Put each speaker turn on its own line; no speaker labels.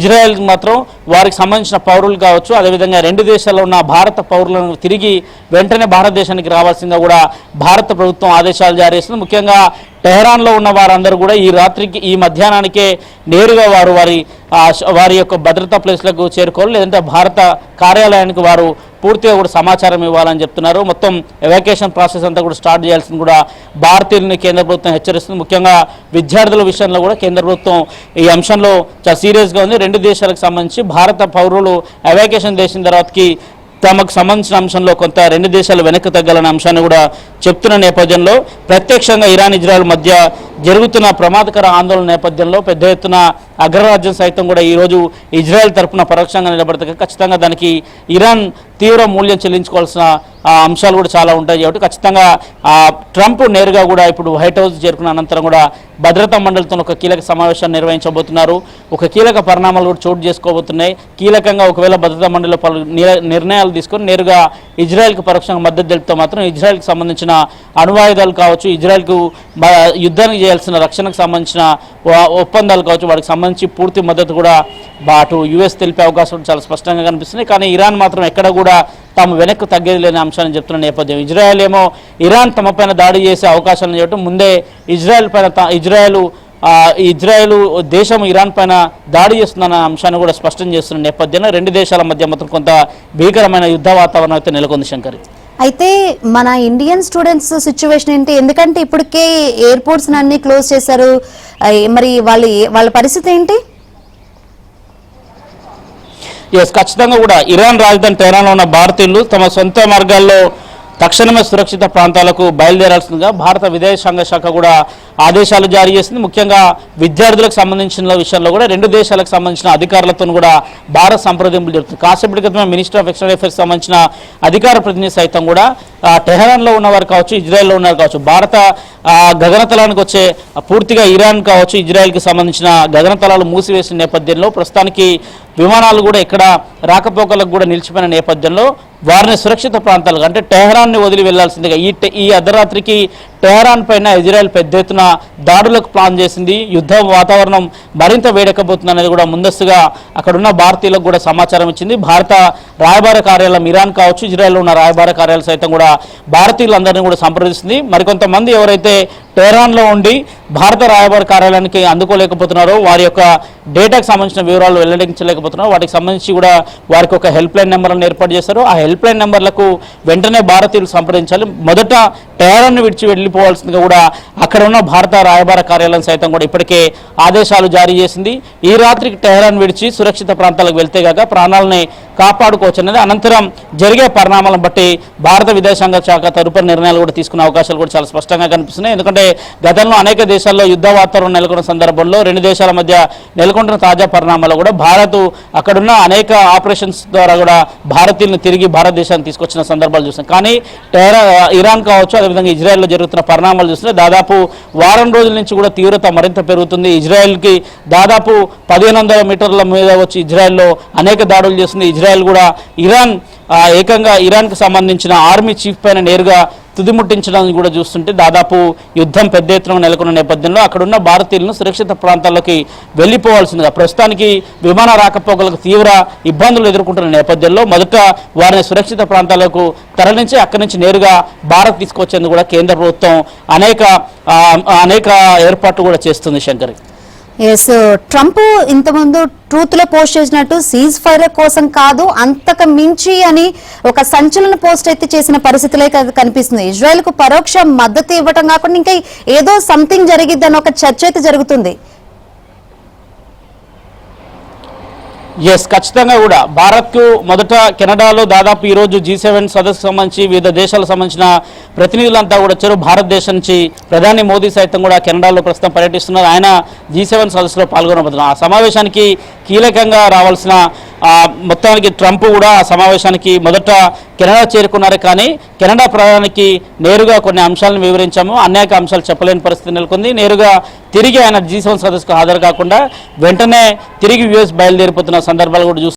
Israel మాత్రం వారికి సంబంధించిన పౌరులు కావచ్చు, అదేవిధంగా రెండు దేశాల్లో ఉన్న భారత పౌరులను తిరిగి వెంటనే భారతదేశానికి రావాల్సిందిగా కూడా భారత ప్రభుత్వం ఆదేశాలు జారీ చేస్తుంది. ముఖ్యంగా టెహరాన్లో ఉన్న వారందరూ కూడా ఈ రాత్రికి ఈ మధ్యాహ్నానికే నేరుగా వారి యొక్క భద్రతా ప్లేస్లకు చేరుకోవాలి, లేదంటే భారత కార్యాలయానికి వారు పూర్తిగా కూడా సమాచారం ఇవ్వాలని చెప్తున్నారు. మొత్తం ఎవాక్యుయేషన్ ప్రాసెస్ అంతా కూడా స్టార్ట్ చేయాల్సింది కూడా భారతీయులని కేంద్ర ప్రభుత్వం హెచ్చరిస్తుంది. ముఖ్యంగా విద్యార్థుల విషయంలో కూడా కేంద్ర ప్రభుత్వం ఈ అంశంలో చాలా సీరియస్గా ఉంది. రెండు దేశాలకు సంబంధించి భారత పౌరులు ఎవాక్యుయేషన్ చేసిన తర్వాతకి తమకు సంబంధించిన అంశంలో కొంత రెండు దేశాలు వెనక్కి తగ్గాలనే అంశాన్ని కూడా చెప్తున్న నేపథ్యంలో ప్రత్యక్షంగా ఇరాన్ ఇజ్రాయెల్ మధ్య జరుగుతున్న ప్రమాదకర ఆందోళన నేపథ్యంలో పెద్ద ఎత్తున అగ్రరాజ్యం సైతం కూడా ఈరోజు ఇజ్రాయెల్ తరఫున పరోక్షంగా నిలబడితే ఖచ్చితంగా దానికి ఇరాన్ తీవ్ర మూల్యం చెల్లించుకోవాల్సిన అంశాలు కూడా చాలా ఉంటాయి. కాబట్టి ఖచ్చితంగా ట్రంప్ నేరుగా కూడా ఇప్పుడు వైట్ హౌస్ చేరుకున్న అనంతరం కూడా భద్రతా మండలితో ఒక కీలక సమావేశాన్ని నిర్వహించబోతున్నారు. ఒక కీలక పరిణామాలు కూడా చోటు చేసుకోబోతున్నాయి. కీలకంగా ఒకవేళ భద్రతా మండలిలో పలు నిర్ణయాలు తీసుకొని నేరుగా ఇజ్రాయెల్కి పరోక్షంగా మద్దతు తెలుపుతూ మాత్రం ఇజ్రాయెల్కి సంబంధించిన అణ్వాయుధాలు కావచ్చు, ఇజ్రాయెల్కు యుద్ధానికి చేయాల్సిన రక్షణకు సంబంధించిన ఒప్పందాలు కావచ్చు, వాటికి సంబంధించి పూర్తి మద్దతు కూడా అటు యుఎస్ తెలిపే అవకాశం చాలా స్పష్టంగా కనిపిస్తుంది. కానీ ఇరాన్ మాత్రం ఎక్కడ కూడా తాము వెనక్కు తగ్గేది లేని అంశాన్ని చెప్తున్న నేపథ్యం ఇజ్రాయెల్ ఏమో ఇరాన్ తమ పైన దాడి చేసే అవకాశాలను చెప్పడం ముందే ఇజ్రాయెల్ దేశం ఇరాన్ పైన దాడి చేస్తుందన్న అంశాన్ని కూడా స్పష్టం చేస్తున్న నేపథ్యంలో రెండు దేశాల మధ్య మొత్తం కొంత భీకరమైన యుద్ధ వాతావరణం అయితే నెలకొంది శంకరి.
అయితే మన ఇండియన్ స్టూడెంట్స్ సిచ్యువేషన్ ఏంటి? ఎందుకంటే ఇప్పటికే ఎయిర్పోర్ట్స్ అన్ని క్లోజ్ చేశారు, మరి వాళ్ళ పరిస్థితి ఏంటి?
ఖచ్చితంగా కూడా ఇరాన్ రాజధాని టెహరాన్లో ఉన్న భారతీయులు తమ సొంత మార్గాల్లో తక్షణమే సురక్షిత ప్రాంతాలకు బయలుదేరాల్సిందిగా భారత విదేశాంగ శాఖ కూడా ఆదేశాలు జారీ చేసింది. ముఖ్యంగా విద్యార్థులకు సంబంధించిన విషయంలో కూడా రెండు దేశాలకు సంబంధించిన అధికారులతో కూడా భారత్ సంప్రదింపులు జరుగుతుంది. కాసేపటి క్రితమే మినిస్టర్ ఆఫ్ ఎక్స్టర్నల్ అఫైర్స్ సంబంధించిన అధికార ప్రతినిధి సైతం కూడా టెహరాన్లో ఉన్నవారు కావచ్చు, ఇజ్రాయెల్లో ఉన్నవారు కావచ్చు, భారత గగనతలానికి వచ్చే పూర్తిగా ఇరాన్ కావచ్చు, ఇజ్రాయెల్కి సంబంధించిన గగనతలాలు మూసివేసిన నేపథ్యంలో ప్రస్తుతానికి విమానాలు కూడా ఇక్కడ రాకపోకలకు కూడా నిలిచిపోయిన నేపథ్యంలో వారిని సురక్షిత ప్రాంతాలకు అంటే టెహరాన్ని వదిలి వెళ్లాల్సిందిగా ఈ అర్ధరాత్రికి టెహరాన్ పైన ఇజ్రాయెల్ పెద్ద ఎత్తున దాడులకు ప్లాన్ చేసింది. యుద్ధ వాతావరణం మరింత వేడెక్కబోతుంది అనేది కూడా ముందస్తుగా అక్కడున్న భారతీయులకు కూడా సమాచారం ఇచ్చింది. భారత రాయబార కార్యాలయం ఇరాన్ కావచ్చు, ఇజ్రాయెల్లో ఉన్న రాయబార కార్యాలయం సైతం కూడా భారతీయులందరినీ కూడా సంప్రదిస్తుంది. మరికొంతమంది ఎవరైతే టెహరాన్లో ఉండి భారత రాయబార కార్యాలయానికి అందుకోలేకపోతున్నారో, వారి యొక్క డేటాకు సంబంధించిన వివరాలు వెల్లడించలేకపోతున్నారో, వాటికి సంబంధించి కూడా వారికి ఒక హెల్ప్ లైన్ నెంబర్లను ఏర్పాటు చేశారు. ఆ హెల్ప్ లైన్ నెంబర్లకు వెంటనే భారతీయులు సంప్రదించాలి. మొదట టెహరాన్ని విడిచి వెళ్ళిపోవాల్సిందిగా కూడా అక్కడ ఉన్న భారత రాయబార కార్యాలయం సైతం కూడా ఇప్పటికే ఆదేశాలు జారీ చేసింది. ఈ రాత్రికి టెహరాన్ విడిచి సురక్షిత ప్రాంతాలకు వెళ్తే గాక ప్రాణాలని కాపాడుకోవచ్చు అనేది అనంతరం జరిగే పరిణామాలను బట్టి భారత విదేశాంగ శాఖ తదుపరి నిర్ణయాలు కూడా తీసుకునే అవకాశాలు కూడా చాలా స్పష్టంగా కనిపిస్తున్నాయి. ఎందుకంటే గతంలో అనేక దేశాల్లో యుద్ధ వాతావరణం నెలకొన్న సందర్భంలో రెండు దేశాల మధ్య నెలకొంటున్న తాజా పరిణామాల్లో కూడా భారత్ అక్కడున్న అనేక ఆపరేషన్స్ ద్వారా కూడా భారతీయులను తిరిగి భారతదేశానికి తీసుకొచ్చిన సందర్భాలు చూస్తున్నాం. కానీ ఇరాన్ కావచ్చు, అదేవిధంగా ఇజ్రాయెల్లో జరుగుతున్న పరిణామాలు చూస్తే దాదాపు వారం రోజుల నుంచి కూడా తీవ్రత మరింత పెరుగుతుంది. ఇజ్రాయెల్కి దాదాపు 1500 మీటర్ల మీద వచ్చి ఇజ్రాయెల్లో అనేక దాడులు చేస్తుంది. ఇజ్రాయెల్ కూడా ఏకంగా ఇరాన్కి సంబంధించిన ఆర్మీ చీఫ్ పైన నేరుగా తుదిముట్టించడానికి కూడా చూస్తుంటే దాదాపు యుద్ధం పెద్ద ఎత్తున నెలకొన్న నేపథ్యంలో అక్కడున్న భారతీయులను సురక్షిత ప్రాంతాల్లోకి వెళ్ళిపోవాల్సిందిగా ప్రస్తుతానికి విమాన రాకపోకలకు తీవ్ర ఇబ్బందులు ఎదుర్కొంటున్న నేపథ్యంలో మొదట వారిని సురక్షిత ప్రాంతాలకు తరలించి అక్కడి నుంచి నేరుగా భారత్ తీసుకొచ్చేందుకు కూడా కేంద్ర ప్రభుత్వం అనేక ఏర్పాట్లు కూడా చేస్తుంది శంకరి.
ఎస్, ట్రంప్ ఇంతకుముందు ట్రూత్ లో పోస్ట్ చేసినట్టు సీజ్ ఫైర్ కోసం కాదు అంతకు మించి అని ఒక సంచలన పోస్ట్ అయితే చేసిన పరిస్థితులే కనిపిస్తుంది. ఇజ్రాయెల్ కు పరోక్ష మద్దతు ఇవ్వటం కాకుండా ఇంకా ఏదో సంథింగ్ జరిగిద్దని ఒక చర్చ అయితే జరుగుతుంది.
ఖచ్చితంగా కూడా భారత్కు మొదట కెనడాలో దాదాపు ఈరోజు G7 సదస్సుకు సంబంధించి వివిధ దేశాలకు సంబంధించిన ప్రతినిధులంతా కూడా వచ్చారు. భారతదేశం నుంచి ప్రధాని మోదీ సైతం కూడా కెనడాలో ప్రస్తుతం పర్యటిస్తున్నారు. ఆయన G7 సదస్సులో పాల్గొనబోతున్నారు. ఆ సమావేశానికి కీలకంగా రావాల్సిన మొత్తానికి ట్రంప్ కూడా ఆ సమావేశానికి మొదట కెనడా చేరుకున్నారు. కానీ కెనడా ప్రధానికి నేరుగా కొన్ని అంశాలను వివరించాము, అనేక అంశాలు చెప్పలేని పరిస్థితి నెలకొంది. నేరుగా తిరిగి ఆయన G7 సదస్సుకు హాజరు కాకుండా వెంటనే తిరిగి US బయలుదేరిపోతున్న సందర్భాలు కూడా